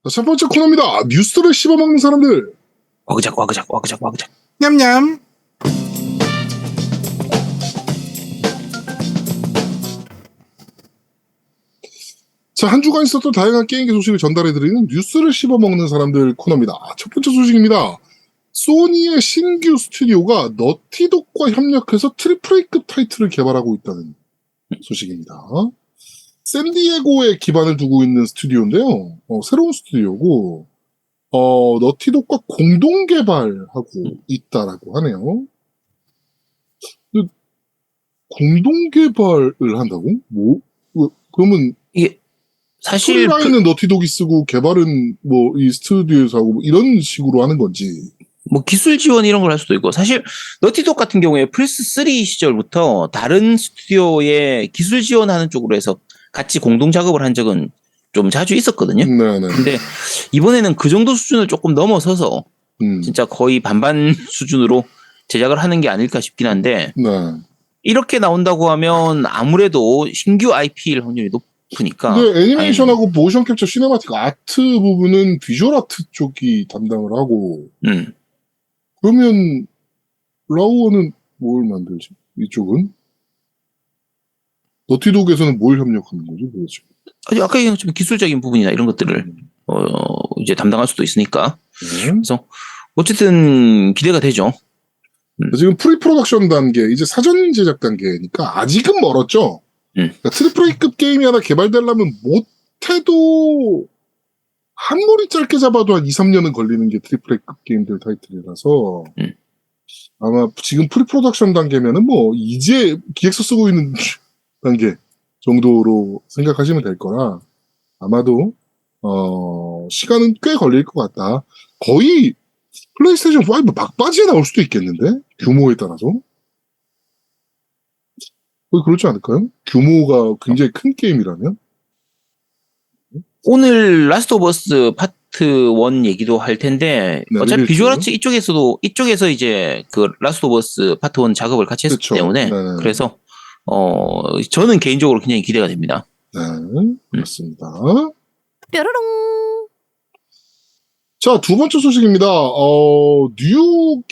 자, 첫 번째 코너입니다. 뉴스를 씹어먹는 사람들. 와그작 와그작 와그작 와그작. 냠냠. 자, 한 주간 있었던 다양한 게임계 소식을 전달해드리는 뉴스를 씹어먹는 사람들 코너입니다. 첫 번째 소식입니다. 소니의 신규 스튜디오가 너티독과 협력해서 트리플 A급 타이틀을 개발하고 있다는 소식입니다. 샌디에고에 기반을 두고 있는 스튜디오인데요. 새로운 스튜디오고 너티독과 공동 개발하고 있다라고 하네요. 근데 공동 개발을 한다고? 그러면 이게 사실 스토리라인은 너티독이 쓰고 개발은 뭐 이 스튜디오에서 하고 뭐 이런 식으로 하는 건지. 뭐 기술 지원 이런 걸 할 수도 있고, 사실 너티독 같은 경우에 플스3 시절부터 다른 스튜디오에 기술 지원하는 쪽으로 해서 같이 공동 작업을 한 적은 좀 자주 있었거든요. 네네. 근데 이번에는 그 정도 수준을 조금 넘어서서 진짜 거의 반반 수준으로 제작을 하는 게 아닐까 싶긴 한데, 네. 이렇게 나온다고 하면 아무래도 신규 IP일 확률이 높으니까. 근데 애니메이션하고 모션 캡처 시네마틱 아트 부분은 비주얼 아트 쪽이 담당을 하고 그러면 라우어는 뭘 만들지? 이쪽은? 너티독에서는 뭘 협력하는 거지 도대체? 아까 얘기한 좀 기술적인 부분이나 이런 것들을 이제 담당할 수도 있으니까. 그래서 어쨌든 기대가 되죠. 지금 프리 프로덕션 단계, 이제 사전 제작 단계니까 아직은 멀었죠. 그러니까 트리플 A급 게임이 하나 개발되려면 못해도 한물이 짧게 잡아도 한 2, 3년은 걸리는 게 트리플 A급 게임들 타이틀이라서 아마 지금 프리 프로덕션 단계면은 뭐 이제 기획서 쓰고 있는 단계 정도로 생각하시면 될 거라 아마도 시간은 꽤 걸릴 것 같다. 거의 플레이스테이션 5 막바지에 나올 수도 있겠는데? 규모에 따라서? 거의 그렇지 않을까요? 규모가 굉장히 큰 게임이라면? 오늘 라스트 오브 어스 파트 1 얘기도 할 텐데, 네, 어차피 리뷰 비주얼 아트 이쪽에서 이제 그 라스트 오브 어스 파트 1 작업을 같이 했기 그쵸. 때문에, 네네. 그래서 저는 개인적으로 굉장히 기대가 됩니다. 네, 그렇습니다. 뾰로롱. 자, 두 번째 소식입니다. 뉴욕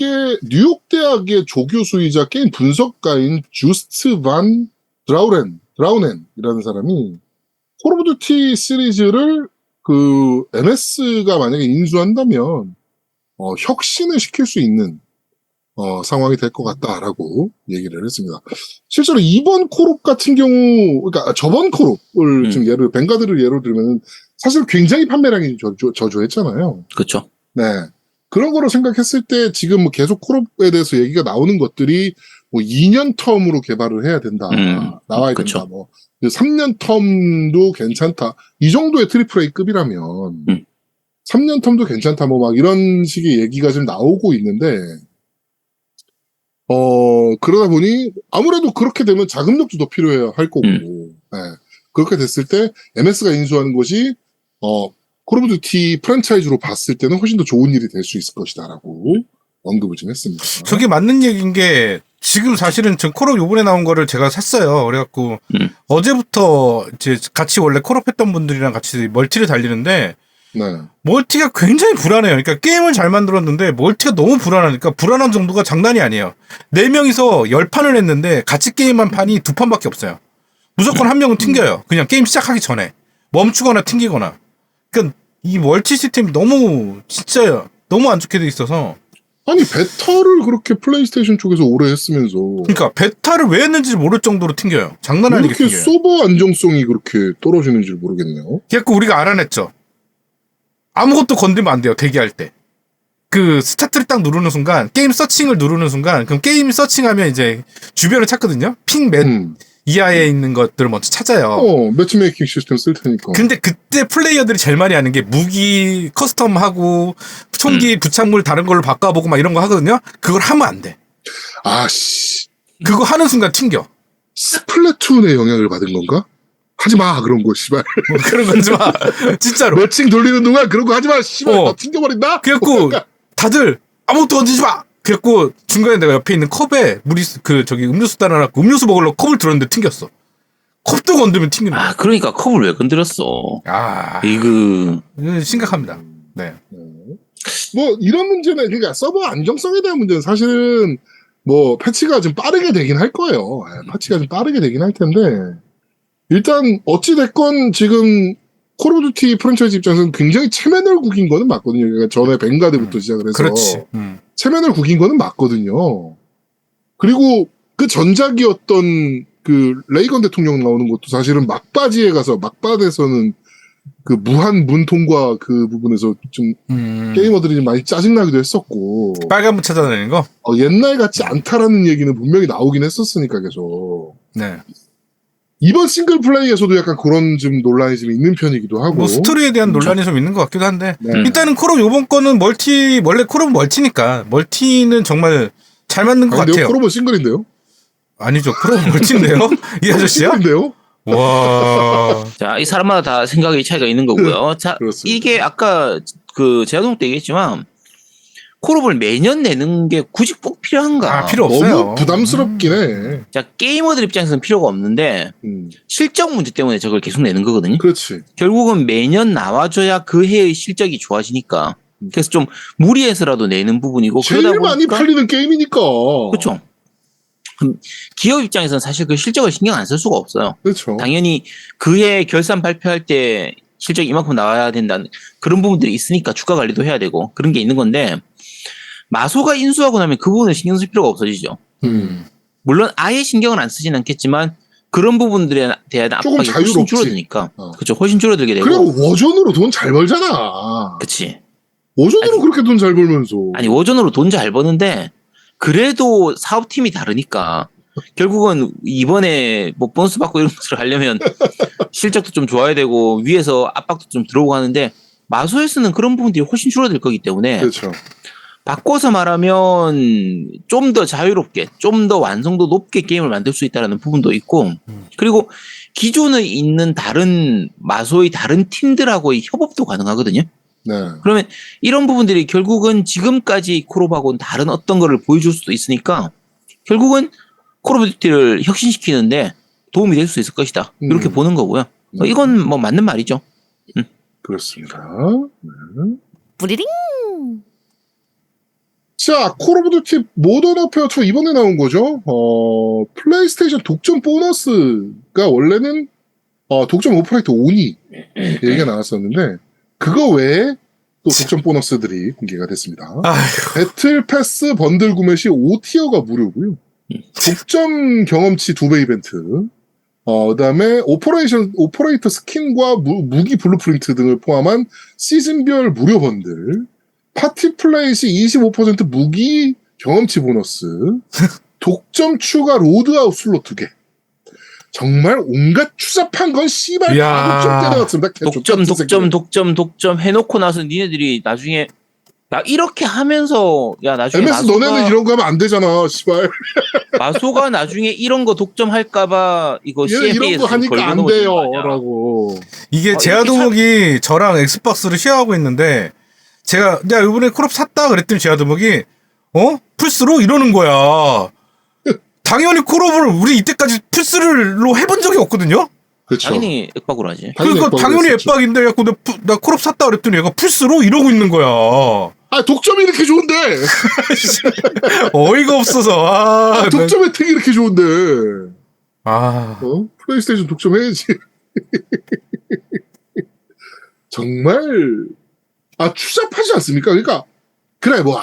대학의 조교수이자 게임 분석가인 주스트 반 드라우넨이라는 사람이 콜 오브 듀티 시리즈를 그 MS가 만약에 인수한다면 혁신을 시킬 수 있는 상황이 될 것 같다라고 얘기를 했습니다. 실제로 이번 콜옵 같은 경우, 그러니까 저번 콜옵을 지금 벵가드를 예로 들면 사실 굉장히 판매량이 저조했잖아요. 그렇죠. 네. 그런 거로 생각했을 때 지금 뭐 계속 콜옵에 대해서 얘기가 나오는 것들이 뭐 2년 텀으로 개발을 해야 된다. 나와야 그쵸. 된다. 뭐 3년 텀도 괜찮다. 이 정도의 트리플 A급이라면 3년 텀도 괜찮다. 뭐 막 이런 식의 얘기가 좀 나오고 있는데 그러다 보니 아무래도 그렇게 되면 자금력도 더 필요해야 할 거고 네. 그렇게 됐을 때 MS가 인수하는 것이 콜 오브 듀티 프랜차이즈로 봤을 때는 훨씬 더 좋은 일이 될 수 있을 것이다라고 언급을 좀 했습니다. 저게 맞는 얘기인 게 지금 사실은 전 콜옵 요번에 나온 거를 제가 샀어요. 그래갖고 어제부터 이제 같이 원래 콜옵 했던 분들이랑 같이 멀티를 달리는데 네. 멀티가 굉장히 불안해요. 그러니까 게임을 잘 만들었는데 멀티가 너무 불안하니까 불안한 정도가 장난이 아니에요. 4명이서 10판을 했는데 같이 게임한 판이 2판밖에 없어요. 무조건 한 명은 튕겨요. 그냥 게임 시작하기 전에. 멈추거나 튕기거나. 그러니까 이 멀티 시스템이 진짜 너무 안 좋게 돼 있어서. 아니 베타를 그렇게 플레이스테이션 쪽에서 오래 했으면서 그러니까 베타를 왜 했는지 모를 정도로 튕겨요. 장난 아니게 이렇게 튕겨요. 서버 안정성이 그렇게 떨어지는지 모르겠네요. 그래갖고 우리가 알아냈죠. 아무것도 건들면 안 돼요. 대기할 때. 그 스타트를 딱 누르는 순간 게임 서칭을 누르는 순간 그럼 게임 서칭하면 이제 주변을 찾거든요. 핑 몇 이하에 있는 것들을 먼저 찾아요. 매치메이킹 시스템 쓸 테니까. 근데 그때 플레이어들이 제일 많이 하는 게 무기 커스텀하고 총기 부착물 다른 걸로 바꿔보고 막 이런 거 하거든요. 그걸 하면 안 돼. 아씨. 그거 하는 순간 튕겨. 스플래툰의 영향을 받은 건가? 하지 마 그런 거 씨발. 뭐 그런 거 하지 마. 진짜로. 매칭 돌리는 동안 그런 거 하지 마 씨발. 나 튕겨버린다. 그래갖고 다들 아무것도 얹지 마. 그래갖고 중간에 내가 옆에 있는 컵에 음료수 따라놨고 음료수 먹으려고 컵을 들었는데 튕겼어. 컵도 건드면 튕기는 거야. 아, 그러니까 컵을 왜 건드렸어? 이거 이거 심각합니다. 네. 뭐 이런 문제는 그러니까 서버 안정성에 대한 문제는 사실은 뭐 패치가 좀 빠르게 되긴 할 거예요. 패치가 좀 빠르게 되긴 할 텐데 일단 어찌 됐건 지금 콜 오브 듀티 프랜차이즈 입장에서는 굉장히 체면을 구긴 거는 맞거든요. 그러니까 전에 뱅가드부터 시작을 해서 그렇지. 체면을 구긴 거는 맞거든요. 그리고 그 전작이었던 그 레이건 대통령 나오는 것도 사실은 막바지에 가서 막바지에서는 그 무한 문통과 그 부분에서 좀 게이머들이 좀 많이 짜증나기도 했었고 빨간불 찾아다니는 거? 옛날 같지 않다라는 얘기는 분명히 나오긴 했었으니까 계속 네. 이번 싱글 플레이에서도 약간 그런 좀 논란이 좀 있는 편이기도 하고 뭐 스토리에 대한 논란이 좀 있는 것 같기도 한데 네. 일단은 콜옵 요번 거는 원래 콜옵 멀티니까 멀티는 정말 잘 맞는 것 같아요. 콜옵은 싱글인데요? 아니죠. 콜옵 멀티인데요? 이 아저씨야? 싱글인데요? 와. 자, 이 사람마다 다 생각의 차이가 있는 거고요. 자, 그렇습니다. 이게 아까 그 제아동 때 얘기했지만 콜옵을 매년 내는 게 굳이 꼭 필요한가? 필요 없어요. 너무 부담스럽긴 해. 자, 게이머들 입장에서는 필요가 없는데 실적 문제 때문에 저걸 계속 내는 거거든요. 그렇지. 결국은 매년 나와줘야 그 해의 실적이 좋아지니까. 그래서 좀 무리해서라도 내는 부분이고 제일 그러다 많이 보니까 팔리는 게임이니까. 그렇죠. 기업 입장에서는 사실 그 실적을 신경 안 쓸 수가 없어요. 그렇죠. 당연히 그해 결산 발표할 때 실적이 이만큼 나와야 된다는 그런 부분들이 있으니까 주가 관리도 해야 되고 그런 게 있는 건데 마소가 인수하고 나면 그 부분을 신경 쓸 필요가 없어지죠. 물론 아예 신경을 안 쓰진 않겠지만 그런 부분들에 대한 조금 압박이 훨씬 자유롭지. 줄어드니까 그렇죠. 훨씬 줄어들게 되고 그리고 워전으로 돈 잘 벌잖아. 그치. 워전으로 그렇게 돈 잘 벌면서. 아니 워전으로 돈 잘 버는데 그래도 사업팀이 다르니까 결국은 이번에 뭐 보너스 받고 이런 것을 하려면 실적도 좀 좋아야 되고 위에서 압박도 좀 들어오고 하는데 마소에서는 그런 부분들이 훨씬 줄어들 거기 때문에 그렇죠. 바꿔서 말하면 좀 더 자유롭게 좀 더 완성도 높게 게임을 만들 수 있다는 부분도 있고 그리고 기존에 있는 다른 마소의 다른 팀들하고의 협업도 가능하거든요. 네. 그러면 이런 부분들이 결국은 지금까지 콜옵하고는 다른 어떤 거를 보여줄 수도 있으니까 결국은 콜 오브 듀티를 혁신시키는데 도움이 될 수 있을 것이다. 이렇게 보는 거고요. 이건 뭐 맞는 말이죠. 그렇습니다. 네. 뿌리링. 자, 콜 오브 듀티 모던 워페어 2 이번에 나온 거죠. 플레이스테이션 독점 보너스가 원래는 독점 오퍼레이터 오니 얘기가 나왔었는데 그거 외에 또 독점 보너스들이 공개가 됐습니다. 배틀 패스 번들 구매 시 5티어가 무료고요. 독점 경험치 2배 이벤트. 그다음에 오퍼레이터 스킨과 무기 블루프린트 등을 포함한 시즌별 무료 번들. 파티 플레이 시 25% 무기 경험치 보너스. 독점 추가 로드아웃 슬롯 2개. 정말 온갖 추잡한 건 씨발 다 독점 때려갔습니다. 독점 해놓고 나서 니네들이 나중에 야 이렇게 하면서 야 나중에 MS 너네는 이런 거 하면 안 되잖아 씨발. 마소가 나중에 이런 거 독점할까봐 이거 이런 CMA에서 거 하니까 안 돼요 라고. 이게 제아도목이 저랑 엑스박스를 쉐어하고 있는데 제가 야 이번에 콜옵 샀다 그랬더니 제아도목이 플스로 이러는 거야. 당연히 콜옵을 우리 이때까지 플스로 해본 적이 없거든요. 그렇죠. 당연히 엑박으로 하지. 그러니까 당연히 앱박인데 나 콜옵 샀다 그랬더니 얘가 플스로 이러고 있는 거야. 독점이 이렇게 좋은데. 어이가 없어서. 독점 혜택이 이렇게 좋은데. 플레이스테이션 독점해야지. 정말 추잡하지 않습니까? 그러니까 그래 뭐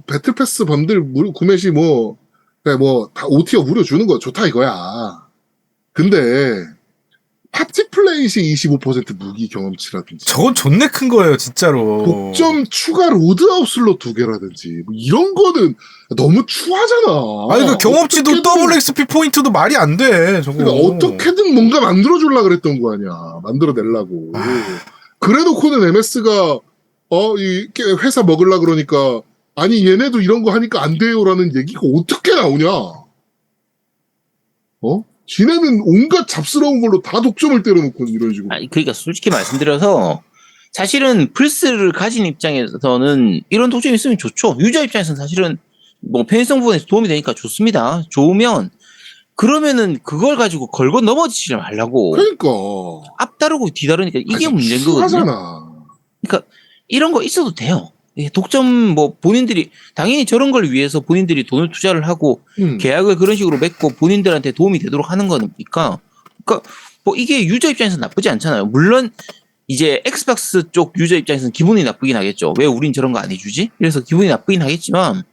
배틀 패스 번들 구매 시 그래 다 5티어 무료 주는 거 좋다 이거야. 근데 파티 플레이 시 25% 무기 경험치라든지 저건 존내 큰 거예요 진짜로. 독점 추가 로드아웃 슬롯 2개라든지 이런 거는 너무 추하잖아. 아니 그 경험치도 더블 XP 포인트도 말이 안 돼. 저거. 그러니까 어떻게든 뭔가 만들어주려고 그랬던 거 아니야. 만들어내려고. 그래놓고는 MS가 이 회사 먹으려고 그러니까 아니 얘네도 이런 거 하니까 안 돼요라는 얘기가 어떻게 나오냐. 지네는 온갖 잡스러운 걸로 다 독점을 때려놓고 이런 식으로. 아니 그러니까 솔직히 말씀드려서 사실은 플스를 가진 입장에서는 이런 독점이 있으면 좋죠. 유저 입장에서는 사실은 뭐 편의성 부분에서 도움이 되니까 좋습니다. 좋으면 그러면은 그걸 가지고 걸고 넘어지지 말라고. 그러니까. 앞다르고 뒤다르니까 이게 문제인 거거든요. 하잖아. 그러니까 이런 거 있어도 돼요. 이게 독점 뭐 본인들이 당연히 저런 걸 위해서 본인들이 돈을 투자를 하고 계약을 그런 식으로 맺고 본인들한테 도움이 되도록 하는 거니까. 그러니까 뭐 이게 유저 입장에서 나쁘지 않잖아요. 물론 이제 엑스박스 쪽 유저 입장에서는 기분이 나쁘긴 하겠죠. 왜 우린 저런 거 안 해주지? 그래서 기분이 나쁘긴 하겠지만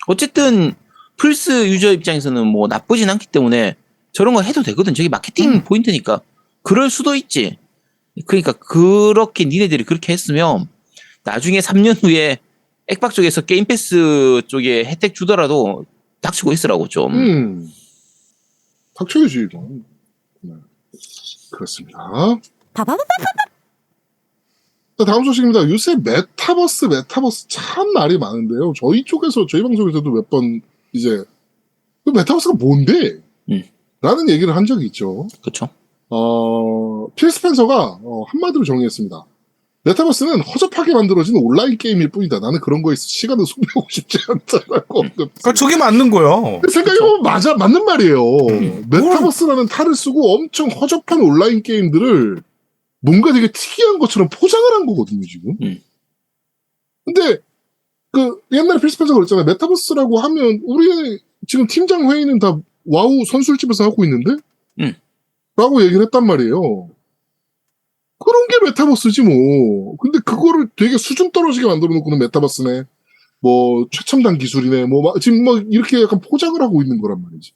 어쨌든 플스 유저 입장에서는 뭐 나쁘진 않기 때문에 저런 거 해도 되거든. 저게 마케팅 포인트니까. 그럴 수도 있지. 그러니까 그렇게 니네들이 그렇게 했으면 나중에 3년 후에 액박 쪽에서 게임 패스 쪽에 혜택 주더라도 닥치고 있으라고 좀. 닥쳐야지. 이건. 네. 그렇습니다. 자, 다음 소식입니다. 요새 메타버스 참 말이 많은데요. 저희 방송에서도 몇 번 이제 그 메타버스가 뭔데? 라는 얘기를 한 적이 있죠. 그렇죠. 필 스펜서가 한마디로 정리했습니다. 메타버스는 허접하게 만들어진 온라인 게임일 뿐이다. 나는 그런 거에 시간을 소비하고 싶지 않다라고. 그러니까 저게 맞는 거야. 생각해보면 맞는 말이에요. 메타버스라는 탈을 쓰고 엄청 허접한 온라인 게임들을 뭔가 되게 특이한 것처럼 포장을 한 거거든요, 지금. 근데, 옛날에 필 스펜서가 그랬잖아요. 메타버스라고 하면, 우리 지금 팀장 회의는 다 와우 선술집에서 하고 있는데? 라고 얘기를 했단 말이에요. 그런 게 메타버스지 뭐. 근데 그거를 되게 수준 떨어지게 만들어 놓고는 메타버스네. 뭐 최첨단 기술이네. 지금 이렇게 약간 포장을 하고 있는 거란 말이지.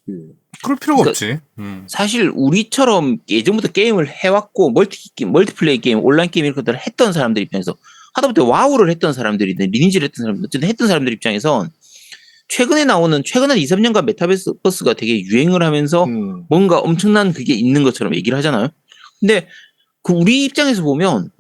그럴 필요가 그러니까 없지. 사실 우리처럼 예전부터 게임을 해왔고 멀티플레이 게임, 온라인 게임 이런 것들을 했던 사람들 입장에서 하다못해 와우를 했던 사람들이든 리니지를 했던 사람들 어쨌든 했던 사람들 입장에선 최근에 한 2, 3년간 메타버스가 되게 유행을 하면서 뭔가 엄청난 그게 있는 것처럼 얘기를 하잖아요. 근데 그 우리 입장에서 보면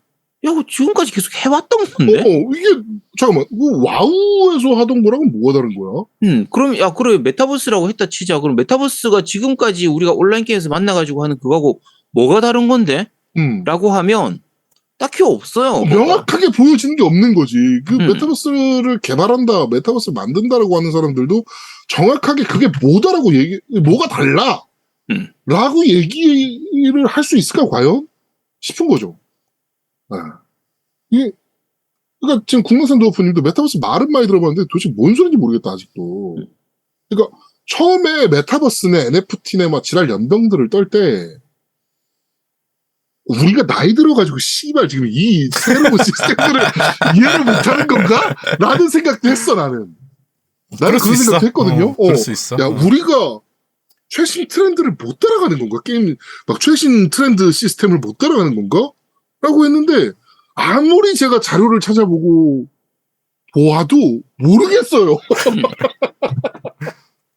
야, 지금까지 계속 해왔던 건데? 이게 잠깐만, 와우에서 하던 거랑은 뭐가 다른 거야? 그럼 그래 메타버스라고 했다 치자. 그럼 메타버스가 지금까지 우리가 온라인 게임에서 만나가지고 하는 그거하고 뭐가 다른 건데? 라고 하면 딱히 없어요. 명확하게 보여지는 게 없는 거지. 메타버스를 개발한다, 메타버스를 만든다라고 하는 사람들도 정확하게 그게 뭐가 달라? 라고 얘기를 할 수 있을까, 과연? 싶은 거죠. 그러니까 지금 국내산 도어프님도 메타버스 말은 많이 들어봤는데 도대체 뭔 소리인지 모르겠다, 아직도. 그러니까 처음에 메타버스네, NFT네, 지랄 연병들을 떨 때, 우리가 나이 들어가지고 씨발 지금 이 새로운 시스템들을 이해를 못하는 건가? 라는 생각도 했어, 나는. 나는 그런 생각도 했거든요. 그럴 수 있어. 야, 우리가 최신 트렌드를 못 따라가는 건가? 게임, 최신 트렌드 시스템을 못 따라가는 건가? 라고 했는데, 아무리 제가 자료를 찾아보고 보아도 모르겠어요.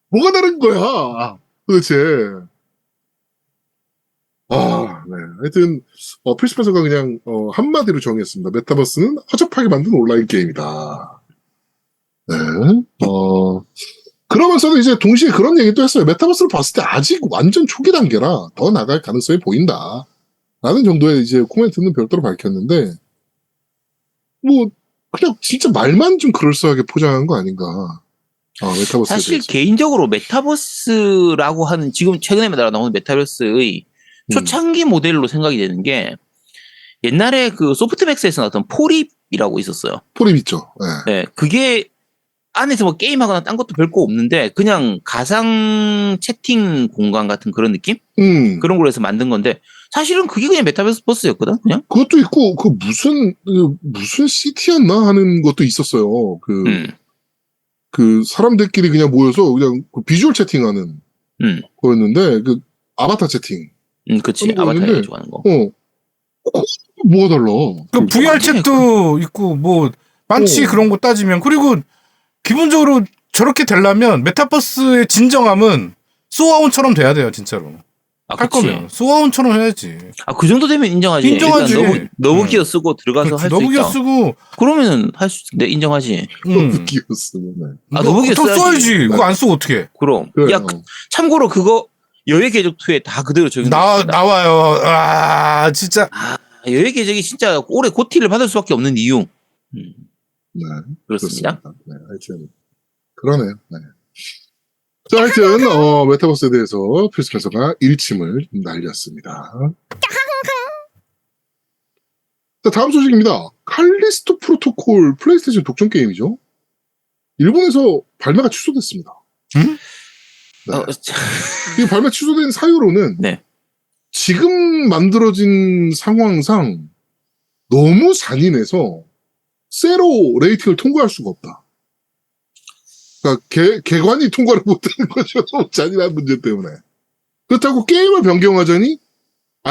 뭐가 다른 거야, 도대체. 네. 하여튼, 필 스펜서가 그냥, 한마디로 정했습니다. 메타버스는 허접하게 만든 온라인 게임이다. 네. 그러면서도 이제 동시에 그런 얘기도 했어요. 메타버스를 봤을 때 아직 완전 초기 단계라 더 나갈 가능성이 보인다. 라는 정도의 이제 코멘트는 별도로 밝혔는데, 그냥 진짜 말만 좀 그럴싸하게 포장한 거 아닌가. 메타버스. 사실 개인적으로 메타버스라고 하는 지금 최근에 나오는 메타버스의 초창기 모델로 생각이 되는 게 옛날에 그 소프트맥스에서 나왔던 포립이라고 있었어요. 포립 있죠. 네. 그게 안에서 뭐 게임하거나 딴 것도 별거 없는데 그냥 가상 채팅 공간 같은 그런 느낌? 그런 걸로 해서 만든 건데 사실은 그게 그냥 메타버스였거든, 그냥. 그것도 있고 무슨 시티였나 하는 것도 있었어요. 사람들끼리 그냥 모여서 그냥 비주얼 채팅하는 거였는데 아바타 채팅. 그치. 아바타 해가지고 하는 거. 뭐가 달라? VR 챗도 있고 많지 그런 거 따지면. 그리고 기본적으로 저렇게 되려면 메타버스의 진정함은 소아온처럼 돼야 돼요, 진짜로. 할 거면 소아온처럼 해야지. 그 정도 되면 인정하지. 인정하지. 너브기어 쓰고 들어가서 할 수 있다. 너브기어 쓰고 그러면은 할 수 있는데 인정하지. 너브기어 쓰고. 너브기어 써야지. 그거 안 쓰고 어떻게? 그럼. 그래, 참고로 그거 여의 궤적 2에 다 그대로 적용. 나와요. 진짜. 여의 궤적이 진짜 올해 고티를 받을 수밖에 없는 이유. 네. 그렇습니다. 네, 하여튼 그러네요. 네. 자, 하여튼 메타버스에 대해서 필 스펜서가 일침을 날렸습니다. 자, 다음 소식입니다. 칼리스토 프로토콜 플레이스테이션 독점 게임이죠. 일본에서 발매가 취소됐습니다. 음? 이 발매 취소된 사유로는 네. 지금 만들어진 상황상 너무 잔인해서 세로 레이팅을 통과할 수가 없다. 그러니까 개관이 통과를 못하는 거죠. 잔인한 문제 때문에. 그렇다고 게임을 변경하자니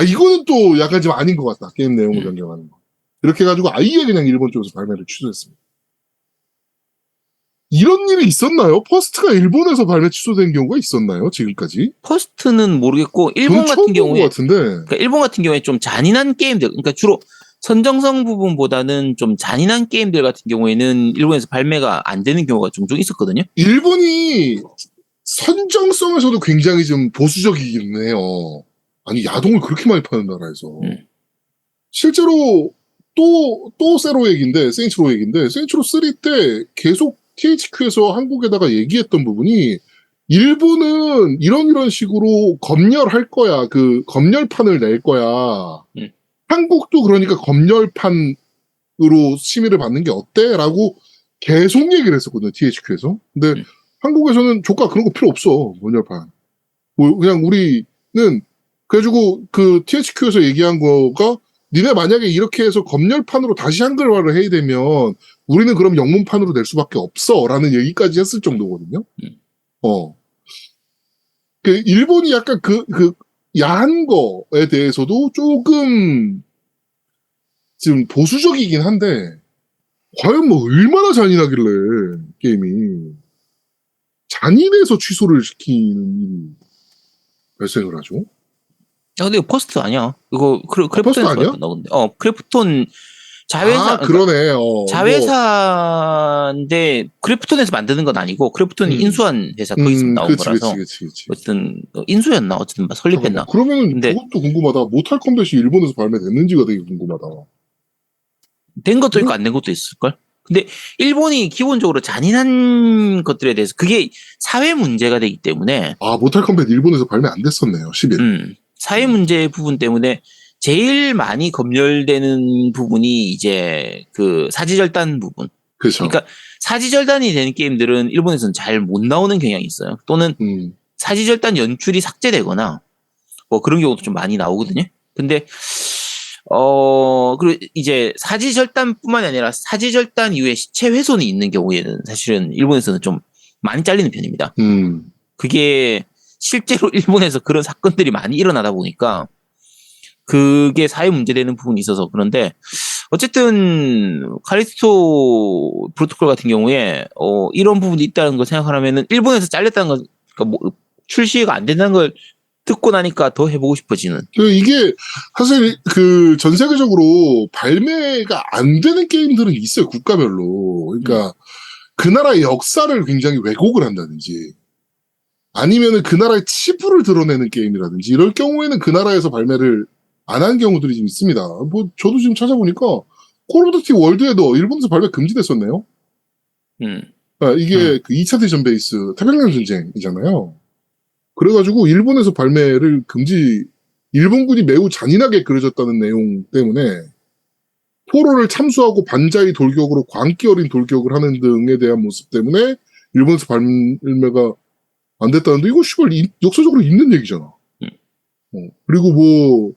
이거는 또 약간 좀 아닌 것 같다. 게임 내용을 변경하는 거. 이렇게 해가지고 아예 그냥 일본 쪽에서 발매를 취소했습니다. 이런 일이 있었나요? 퍼스트가 일본에서 발매 취소된 경우가 있었나요? 지금까지? 퍼스트는 모르겠고 일본 저는 같은 처음 본것 경우에 같은데. 그러니까 일본 같은 경우에 좀 잔인한 게임들, 그러니까 주로 선정성 부분보다는 좀 잔인한 게임들 같은 경우에는 일본에서 발매가 안 되는 경우가 종종 있었거든요. 일본이 선정성에서도 굉장히 좀 보수적이긴 해요. 아니, 야동을 그렇게 많이 파는 나라에서. 실제로 또 세로 얘기인데, 세인츠로 얘기인데, 세인츠로 3 때 계속 THQ에서 한국에다가 얘기했던 부분이 일본은 이런 식으로 검열할 거야. 그 검열판을 낼 거야. 한국도 그러니까 검열판으로 심의를 받는 게 어때? 라고 계속 얘기를 했었거든요. THQ에서. 근데 한국에서는 조카 그런 거 필요 없어. 검열판. 뭐 그냥 우리는 그래가지고 그 THQ에서 얘기한 거가 니네 만약에 이렇게 해서 검열판으로 다시 한글화를 해야 되면 우리는 그럼 영문판으로 낼 수밖에 없어. 라는 얘기까지 했을 정도거든요. 일본이 약간 야한 거에 대해서도 조금 지금 보수적이긴 한데 과연 뭐 얼마나 잔인하길래 게임이 잔인해서 취소를 시키는 일이 발생을 하죠? 근데 이거 퍼스트 아니야. 이거 퍼스트 크래프톤에서 아니야? 나오는데. 크래프톤 자회사. 그러네. 자회사인데 크래프톤에서 만드는 건 아니고 크래프톤이 인수한 회사 거기서 나온 거라서. 그치. 어쨌든 인수였나 어쨌든 설립했나. 그러면은 근데 그것도 궁금하다. 모탈 컴뱃이 일본에서 발매됐는지가 되게 궁금하다. 된 것도 있고 안 된 것도 있을걸? 근데 일본이 기본적으로 잔인한 것들에 대해서 그게 사회 문제가 되기 때문에. 모탈 컴뱃 일본에서 발매 안 됐었네요. 10일. 사회 문제 부분 때문에 제일 많이 검열되는 부분이 이제 그 사지절단 부분. 그렇죠. 그러니까 사지절단이 되는 게임들은 일본에서는 잘 못 나오는 경향이 있어요. 또는 사지절단 연출이 삭제되거나 뭐 그런 경우도 좀 많이 나오거든요. 근데 그리고 이제 사지절단뿐만이 아니라 사지절단 이후에 시체 훼손이 있는 경우에는 사실은 일본에서는 좀 많이 잘리는 편입니다. 그게 실제로 일본에서 그런 사건들이 많이 일어나다 보니까 그게 사회 문제되는 부분이 있어서 그런데 어쨌든 칼리스토 프로토콜 같은 경우에 이런 부분이 있다는 걸 생각하면은 일본에서 잘렸다는 건 그러니까 뭐 출시가 안 된다는 걸 듣고 나니까 더 해보고 싶어지는. 이게 사실 전 세계적으로 발매가 안 되는 게임들은 있어요. 국가별로. 그러니까 그 나라의 역사를 굉장히 왜곡을 한다든지 아니면은 그 나라의 치부를 드러내는 게임이라든지 이럴 경우에는 그 나라에서 발매를 안 한 경우들이 좀 있습니다. 뭐 저도 지금 찾아보니까 콜 오브 듀티 월드에도 일본에서 발매 금지됐었네요. 이게 그 2차 대전 베이스 태평양 전쟁이잖아요. 그래가지고 일본에서 발매를 일본군이 매우 잔인하게 그려졌다는 내용 때문에 포로를 참수하고 반자의 돌격으로 광기 어린 돌격을 하는 등에 대한 모습 때문에 일본에서 발매가 안 됐다는데 이거 역사적으로 있는 얘기잖아. 그리고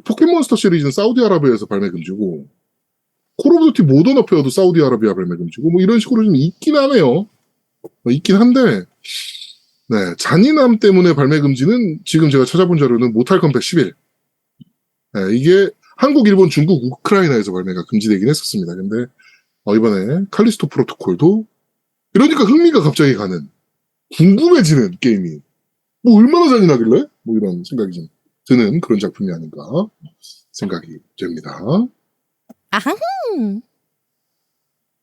포켓몬스터 시리즈는 사우디아라비아에서 발매 금지고 콜 오브 듀티 모던 어페어도 사우디아라비아 발매 금지고 뭐 이런 식으로 좀 있긴 하네요. 있긴 한데 네, 잔인함 때문에 발매 금지는 지금 제가 찾아본 자료는 모탈 컴뱃 11. 네, 이게 한국, 일본, 중국, 우크라이나에서 발매가 금지되긴 했었습니다. 근데 이번에 칼리스토 프로토콜도 이러니까 흥미가 갑자기 가는 궁금해지는 게임이 뭐 얼마나 잔인하길래? 뭐 이런 생각이 좀 드는 그런 작품이 아닌가 생각이 됩니다. 아하.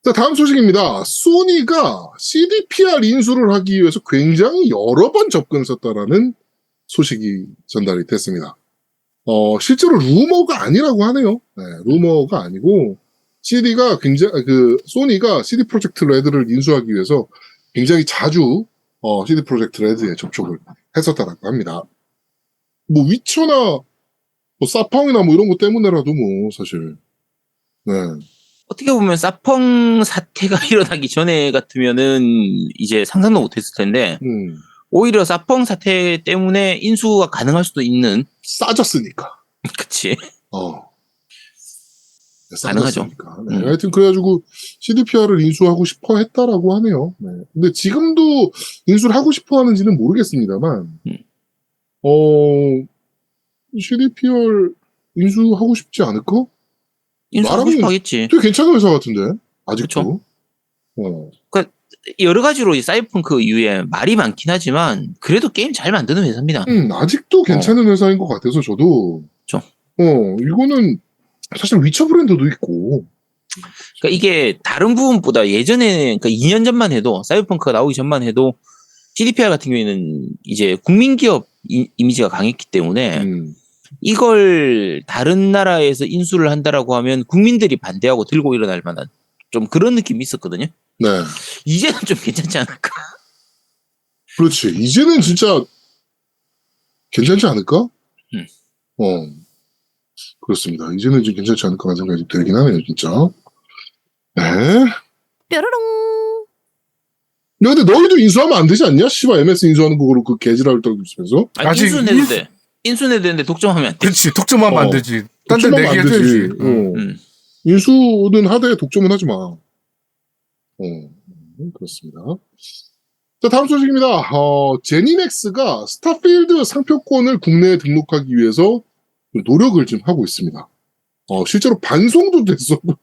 자, 다음 소식입니다. 소니가 CDPR 인수를 하기 위해서 굉장히 여러 번 접근했었다라는 소식이 전달이 됐습니다. 실제로 루머가 아니라고 하네요. 네, 루머가 아니고 소니가 CD 프로젝트 레드를 인수하기 위해서 굉장히 자주 CD 프로젝트 레드에 접촉을 했었다라고 합니다. 뭐 위쳐나 뭐 사펑이나 뭐 이런 거 때문에라도 뭐 사실 네. 어떻게 보면 사펑 사태가 일어나기 전에 같으면은 이제 상상도 못했을 텐데 오히려 사펑 사태 때문에 인수가 가능할 수도 있는. 싸졌으니까. 그치. 가능하죠. 네. 하여튼 그래가지고 CDPR을 인수하고 싶어 했다라고 하네요. 네. 근데 지금도 인수를 하고 싶어 하는지는 모르겠습니다만, CDPR 인수하고 싶지 않을까? 인수하고 싶어 하겠지. 되게 괜찮은 회사 같은데, 아직도. 그러니까 여러 가지로 이 사이버펑크 이후에 말이 많긴 하지만 그래도 게임 잘 만드는 회사입니다. 아직도 괜찮은 회사인 것 같아서 저도. 그렇죠. 이거는 사실 위쳐 브랜드도 있고. 그러니까 이게 다른 부분보다 예전에 그러니까 2년 전만 해도 사이버펑크가 나오기 전만 해도 CDPR 같은 경우에는 이제 국민기업 이미지가 강했기 때문에 이걸 다른 나라에서 인수를 한다라고 하면 국민들이 반대하고 들고 일어날 만한 좀 그런 느낌이 있었거든요. 네. 이제는 좀 괜찮지 않을까? 그렇지. 이제는 진짜 괜찮지 않을까? 그렇습니다. 이제는 좀 괜찮지 않을까라는 생각이 들긴 하네요, 진짜. 네. 뾰로롱. 야, 근데 너희도 인수하면 안 되지 않냐? 씨발, MS 인수하는 거로 그 개지랄 떨고 있으면서. 아직 인수는 해도 돼. 인수는 해도 되는데 독점하면 안 돼. 그렇지. 독점하면 안 되지. 딴 데 내기 해줘야지. 인수는 하되 독점은 하지 마. 그렇습니다. 자, 다음 소식입니다. 제니맥스가 스타필드 상표권을 국내에 등록하기 위해서 노력을 좀 하고 있습니다. 실제로 반송도 됐었고요.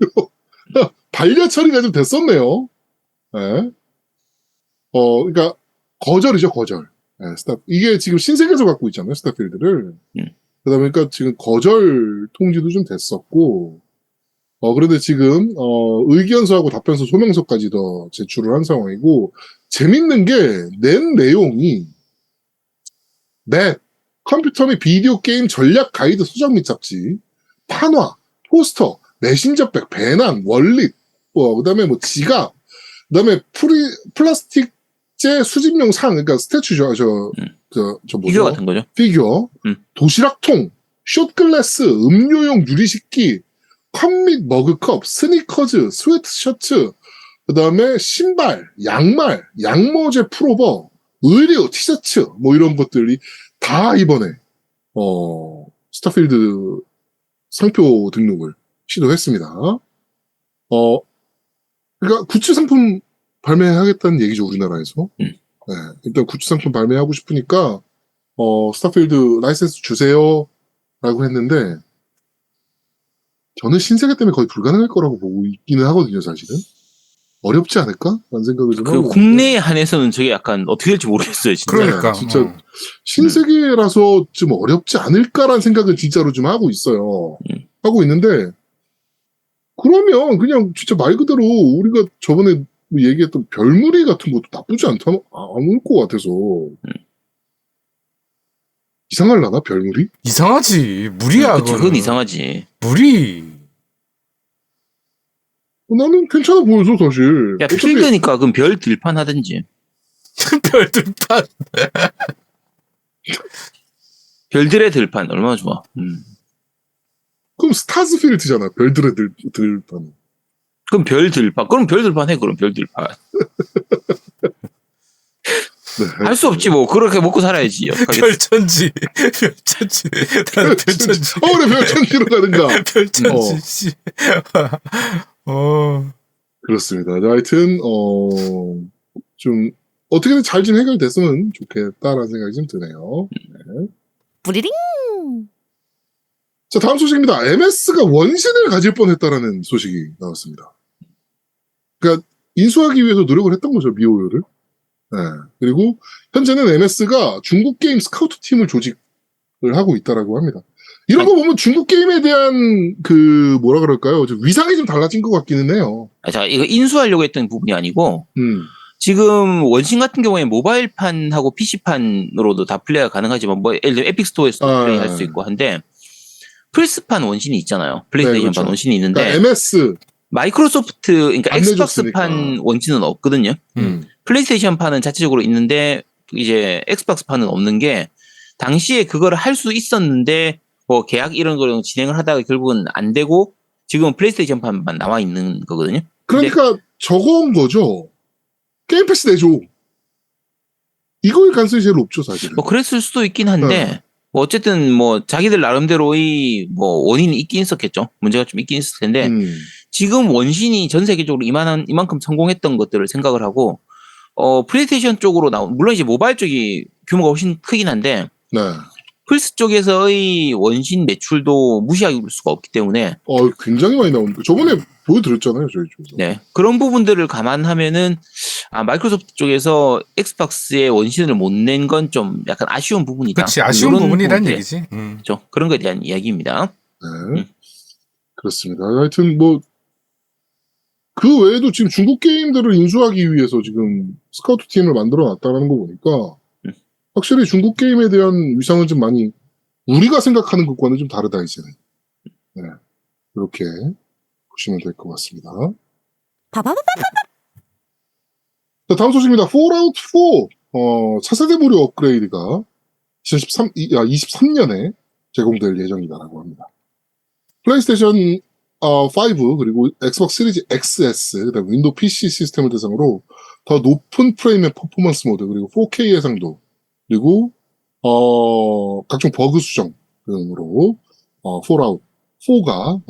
반려 처리가 좀 됐었네요. 네. 그러니까 거절이죠, 거절. 네, 이게 지금 신세계에서 갖고 있잖아요, 스타필드를. 그러다 보니까 지금 거절 통지도 좀 됐었고, 그런데 지금, 의견서하고 답변서 소명서까지 더 제출을 한 상황이고, 재밌는 게, 낸 내용이, 맵, 컴퓨터 및 비디오 게임 전략 가이드 소장 및 잡지, 판화, 포스터, 메신저백, 배낭, 월릿, 그 다음에 뭐 지갑, 그 다음에 플라스틱제 수집용 상, 그러니까 스태츄죠, 피규어 같은 거죠. 피규어, 도시락통, 숏글래스, 음료용 유리식기, 컵 및 머그컵, 스니커즈, 스웨트셔츠, 그 다음에 신발, 양말, 양모제 풀오버, 의류, 티셔츠, 뭐 이런 것들이 다 이번에, 스타필드 상표 등록을 시도했습니다. 그러니까 굿즈 상품 발매하겠다는 얘기죠, 우리나라에서. 네, 일단 굿즈 상품 발매하고 싶으니까, 스타필드 라이센스 주세요. 라고 했는데, 저는 신세계 때문에 거의 불가능할 거라고 보고 있기는 하거든요, 사실은. 어렵지 않을까? 라는 생각을 좀 하고. 국내에 한해서는 저게 약간 어떻게 될지 모르겠어요, 진짜. 그러니까. 진짜, 신세계라서 좀 어렵지 않을까라는 생각을 진짜로 좀 하고 있어요. 하고 있는데, 그러면 그냥 진짜 말 그대로 우리가 저번에 얘기했던 별무리 같은 것도 나쁘지 않을 것 같아서. 이상하려나, 별무리? 이상하지. 무리야. 그치, 그건 이상하지. 무리. 나는 괜찮아 보여서, 사실. 야, 필드니까 그럼 별 들판 하든지. 별들판. 별들의 들판, 얼마나 좋아. 그럼 스타즈 필드잖아, 별들의 들판. 그럼 별 들판. 그럼 별 들판 해, 그럼 별 들판. 네. 할 수 없지, 뭐. 그렇게 먹고 살아야지. 별천지. 별천지. 나는 별천지. 그래, 별천지로 가든가. 별천지, 씨. 그렇습니다. 하여튼, 좀, 어떻게든 잘 좀 해결됐으면 좋겠다라는 생각이 좀 드네요. 네. 뿌리링. 자, 다음 소식입니다. MS가 원신을 가질 뻔했다라는 소식이 나왔습니다. 그러니까 인수하기 위해서 노력을 했던 거죠, 미호요를. 네. 그리고 현재는 MS가 중국 게임 스카우트 팀을 조직을 하고 있다라고 합니다. 이런 거 보면 중국 게임에 대한 뭐라 그럴까요? 좀 위상이 좀 달라진 것 같기는 해요. 자, 이거 인수하려고 했던 부분이 아니고 지금 원신 같은 경우에 모바일판하고 PC판으로도 다 플레이가 가능하지만 뭐 예를 들어 에픽 스토어에서 플레이할 수 있고 한데 플스판 원신이 있잖아요. 플레이스테이션판 네, 그렇죠. 원신이 있는데 그러니까 MS 마이크로소프트, 그러니까 안 엑스박스판 내줬으니까. 원치는 없거든요. 음. 플레이스테이션판은 자체적으로 있는데 이제 엑스박스판은 없는 게 당시에 그거를 할 수 있었는데 뭐 계약 이런 걸 진행을 하다가 결국은 안 되고 지금은 플레이스테이션판만 나와 있는 거거든요. 근데 그러니까 저건 거죠. 게임 패스 내줘. 이거일 가능성이 제일 높죠, 사실은. 뭐 그랬을 수도 있긴 한데 뭐 어쨌든 뭐 자기들 나름대로의 뭐 원인이 있긴 있었겠죠. 문제가 좀 있긴 있을 텐데 지금 원신이 전 세계적으로 이만큼 성공했던 것들을 생각을 하고 플레이스테이션 쪽으로 나온 물론 이제 모바일 쪽이 규모가 훨씬 크긴 한데 네. 플스 쪽에서의 원신 매출도 무시할 수가 없기 때문에 굉장히 많이 나오니까. 저번에 보여드렸잖아요, 저희 쪽에서. 네 그런 부분들을 감안하면은 마이크로소프트 쪽에서 엑스박스의 원신을 못 낸 건 좀 약간 아쉬운 부분이다. 그렇지, 아쉬운 이런 부분이란 부분들, 얘기지. 그렇죠. 그런 거에 대한 이야기입니다. 네. 그렇습니다. 하여튼 뭐 그 외에도 지금 중국 게임들을 인수하기 위해서 지금 스카우트 팀을 만들어 놨다는 거 보니까 확실히 중국 게임에 대한 위상은 좀 많이 우리가 생각하는 것과는 좀 다르다 이제는. 네. 이렇게 보시면 될 것 같습니다. 바바바바. 자, 다음 소식입니다. 폴아웃 4 차세대 무료 업그레이드가 2023년에 제공될 예정이다라고 합니다. 플레이스테이션 5 그리고 엑스박스 시리즈 XS 그다음에 윈도우 PC 시스템을 대상으로 더 높은 프레임의 퍼포먼스 모드 그리고 4K 해상도 그리고 각종 버그 수정 등으로 폴아웃 4가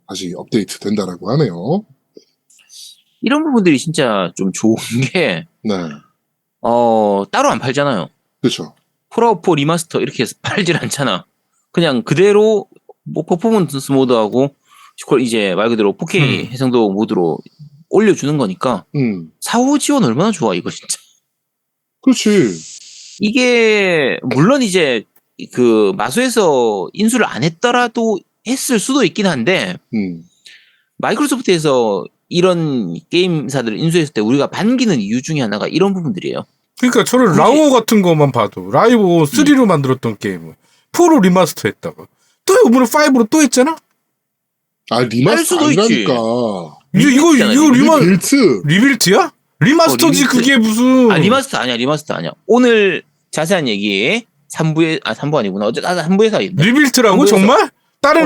다시 업데이트 된다라고 하네요. 이런 부분들이 진짜 좀 좋은 게 네, 따로 안 팔잖아요. 그렇죠. 폴아웃 4 리마스터 이렇게 해서 팔질 않잖아. 그냥 그대로 뭐 퍼포먼스 모드하고 그걸 이제 말 그대로 4K 해상도 모드로 올려주는 거니까 사후 지원 얼마나 좋아 이거 진짜. 그렇지. 이게 물론 이제 그 마소에서 인수를 안 했더라도 했을 수도 있긴 한데 마이크로소프트에서 이런 게임사들을 인수했을 때 우리가 반기는 이유 중에 하나가 이런 부분들이에요. 그러니까 저는 라오 같은 것만 봐도 라이브 3로 만들었던 게임을 4로 리마스터 했다가 또 이번에 5로 또 했잖아? 리마스터 아니라니까. 이거 빌트. 리빌트야? 리마스터지 리빌트. 그게 무슨. 리마스터 아니야. 오늘 자세한 얘기 3부 아니구나. 어제 3부에서 하겠네. 리빌트라고 정말?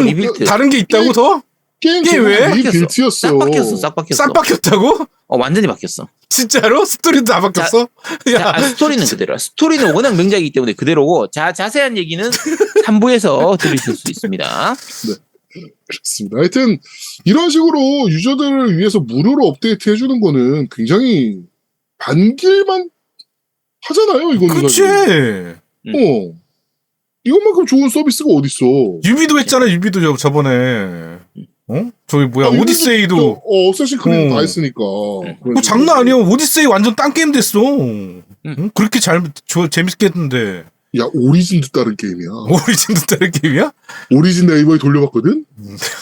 리빌트. 다른 게 있다고 더? 게임 왜? 리빌트였어. 싹 바뀌었어. 싹 바뀌었다고? 완전히 바뀌었어. 진짜로? 스토리도 다 바뀌었어? 스토리는 그대로야. 스토리는 워낙 명작이기 때문에 그대로고 자세한 얘기는 3부에서 들으실 수 있습니다. 네. 그렇습니다. 하여튼 이런 식으로 유저들을 위해서 무료로 업데이트 해주는 거는 굉장히 반길만 하잖아요. 이거는 그치. 이것만큼 좋은 서비스가 어딨어. 유비도 했잖아. 유비도 저번에. 저기 뭐야 오디세이도. 어쌔신 크리드 다 했으니까. 뭐 장난 아니야. 오디세이 완전 딴 게임 됐어. 그렇게 재밌게 했는데. 야, 오리진도 다른 게임이야. 오리진도 다른 게임이야? 오리진 내가 이번에 돌려봤거든?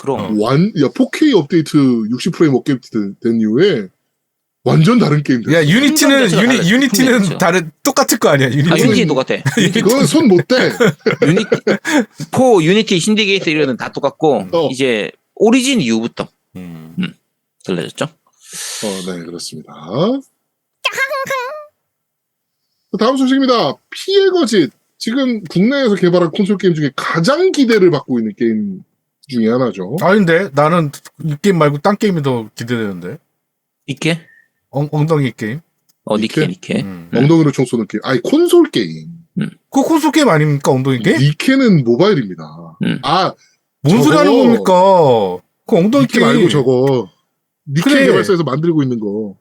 그럼. 4K 업데이트 60프레임 업데이트 된 이후에 완전 다른 게임 됐어. 야, 유니티는 똑같을 거 아니야. 유니티 똑같아. 그건 손 못 대. 유니티, 신디게이트 이런 다 똑같고, 이제 오리진 이후부터 달라졌죠? 네, 그렇습니다. 다음 소식입니다. 피해 거짓. 지금 국내에서 개발한 콘솔 게임 중에 가장 기대를 받고 있는 게임 중에 하나죠. 아닌데 나는 이 게임 말고 딴 게임이 더 기대되는데. 니케? 엉덩이 게임. 니케. 엉덩이로 총 쏘는 게임. 콘솔 게임. 그거 콘솔 게임 아닙니까? 엉덩이 게임? 니케는 모바일입니다. 뭔 소리 하는 겁니까? 그 엉덩이 니케 게임 말고 저거. 니케 그래. 개발사에서 만들고 있는 거.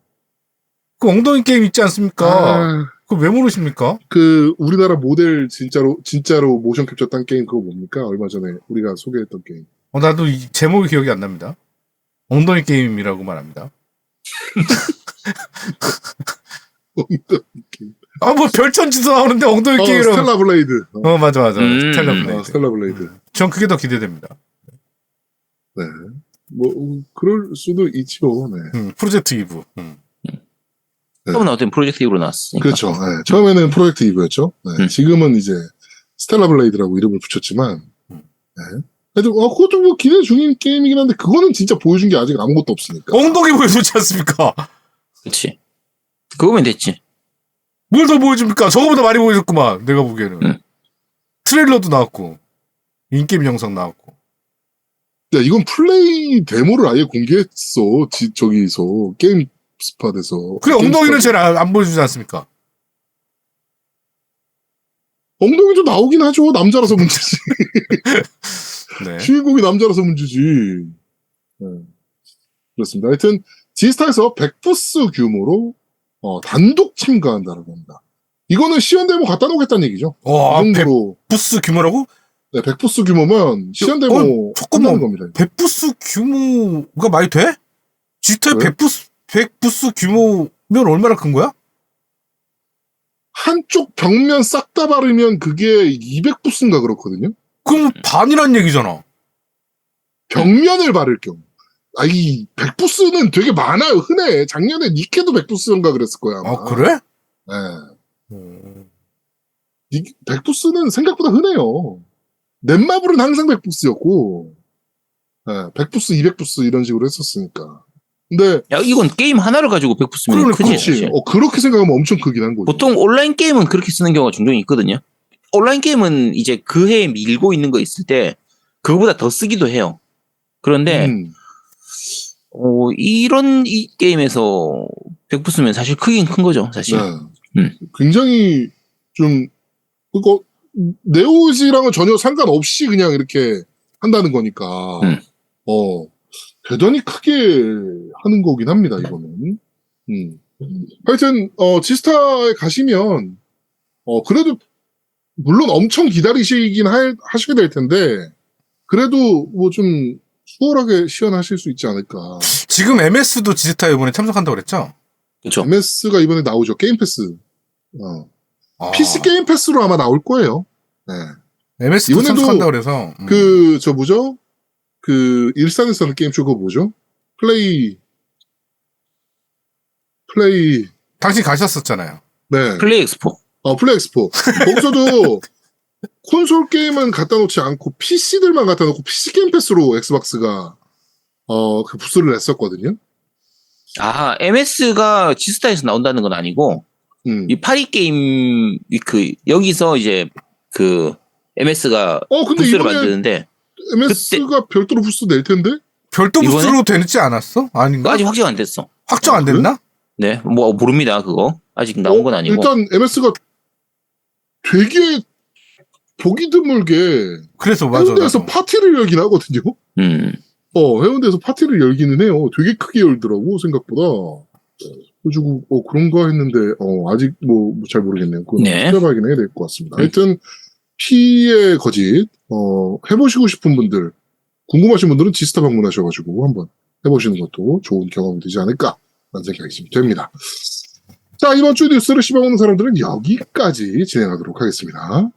그 엉덩이 게임 있지 않습니까? 그거 왜 모르십니까? 우리나라 모델 진짜로 모션 캡처 딴 게임 그거 뭡니까? 얼마 전에 우리가 소개했던 게임. 나도 이 제목이 기억이 안 납니다. 엉덩이 게임이라고 말합니다. 엉덩이 게임. 뭐 별천지도 나오는데 엉덩이 게임이라고. 스텔라 블레이드. 맞아. 스텔라 블레이드. 스텔라 블레이드. 전 그게 더 기대됩니다. 네. 그럴 수도 있죠. 네. 프로젝트 이브. 처음에 나왔던 프로젝트 이브로 나왔으니까. 그렇죠. 네. 처음에는 프로젝트 이브였죠. 네. 지금은 이제 스텔라 블레이드라고 이름을 붙였지만, 네. 하여튼 그것도 뭐 기대 중인 게임이긴 한데 그거는 진짜 보여준 게 아직 아무것도 없으니까. 엉덩이 보여주지 않습니까? 그치. 그거면 됐지. 뭘 더 보여줍니까? 저거보다 많이 보여줬구만. 내가 보기에는. 응. 트레일러도 나왔고 인게임 영상 나왔고. 야, 이건 플레이 데모를 아예 공개했어. 저기서 게임 스팟에서. 그래 엉덩이는 제일 안 보여주지 않습니까? 엉덩이도 나오긴 하죠. 남자라서 문제지. 네. 주인공이 남자라서 문제지. 네. 그렇습니다. 하여튼 지스타에서 100부스 규모로 단독 참가한다라고 합니다. 이거는 시연 데모 갖다 놓겠다는 얘기죠. 와, 이 정도로 100부스 규모라고? 네, 100부스 규모면 시연 데모 잠깐만. 한다는 겁니다. 100부스 규모가 많이 돼? 지스타의 왜? 100부스 규모면 얼마나 큰 거야? 한쪽 벽면 싹 다 바르면 그게 200부스인가 그렇거든요. 그럼 반이란 얘기잖아. 벽면을 바를 경우. 이 100부스는 되게 많아요. 흔해. 작년에 니케도 100부스인가 그랬을 거야. 아마. 아, 그래? 네. 100부스는 생각보다 흔해요. 넷마블은 항상 100부스였고, 100부스, 200부스 이런 식으로 했었으니까. 근데, 야, 이건 게임 하나를 가지고 100부스면 크지. 그렇지. 사실. 그렇게 생각하면 엄청 크긴 한 거죠. 보통 온라인 게임은 그렇게 쓰는 경우가 종종 있거든요. 온라인 게임은 이제 그 해에 밀고 있는 거 있을 때 그거보다 더 쓰기도 해요. 그런데 이런 이 게임에서 100부스면 사실 크긴 큰 거죠, 사실. 네. 굉장히 좀, 네오지랑은 전혀 상관없이 그냥 이렇게 한다는 거니까, 대단히 크게 하는 거긴 합니다, 이거는. 하여튼, 지스타에 가시면, 그래도, 물론 엄청 기다리시긴 하시게 될 텐데, 그래도 뭐 좀 수월하게 시연하실 수 있지 않을까. 지금 MS도 지스타 이번에 참석한다고 그랬죠? 그렇죠. MS가 이번에 나오죠. 게임 패스. PC 게임 패스로 아마 나올 거예요. 네. MS도 이번에도 참석한다고 그래서. 일산에서 하는 게임쇼 그거 뭐죠? 플레이. 당신 가셨었잖아요. 네. 플레이 엑스포. 플레이 엑스포. 거기서도 콘솔 게임은 갖다 놓지 않고 PC들만 갖다 놓고 PC 게임 패스로 엑스박스가 그 부스를 냈었거든요. 아, MS가 지스타에서 나온다는 건 아니고, 이 파리 게임 위크, 여기서 이제 그 MS가 근데 부스를 이번에 만드는데, MS가 별도로 부스 낼 텐데? 별도 이번에? 부스로 되지 않았어? 아닌가? 아직 확정 안 됐어. 확정 안 그래? 됐나? 네, 뭐 모릅니다, 그거. 아직 나온 건 아니고. 일단 MS가 되게 보기 드물게 그래서 맞아. 해운대에서 나도. 파티를 열긴 하거든요. 해운대에서 파티를 열기는 해요. 되게 크게 열더라고, 생각보다. 그래가지고, 그런가 했는데, 아직 잘 모르겠네요. 그건 네. 찾아봐야긴 해야 될 것 같습니다. 하여튼, 피의 거짓, 해보시고 싶은 분들, 궁금하신 분들은 지스타 방문하셔가지고 한번 해보시는 것도 좋은 경험이 되지 않을까, 라는 생각이 됩니다. 자, 이번 주 뉴스를 씹어먹는 사람들은 여기까지 진행하도록 하겠습니다.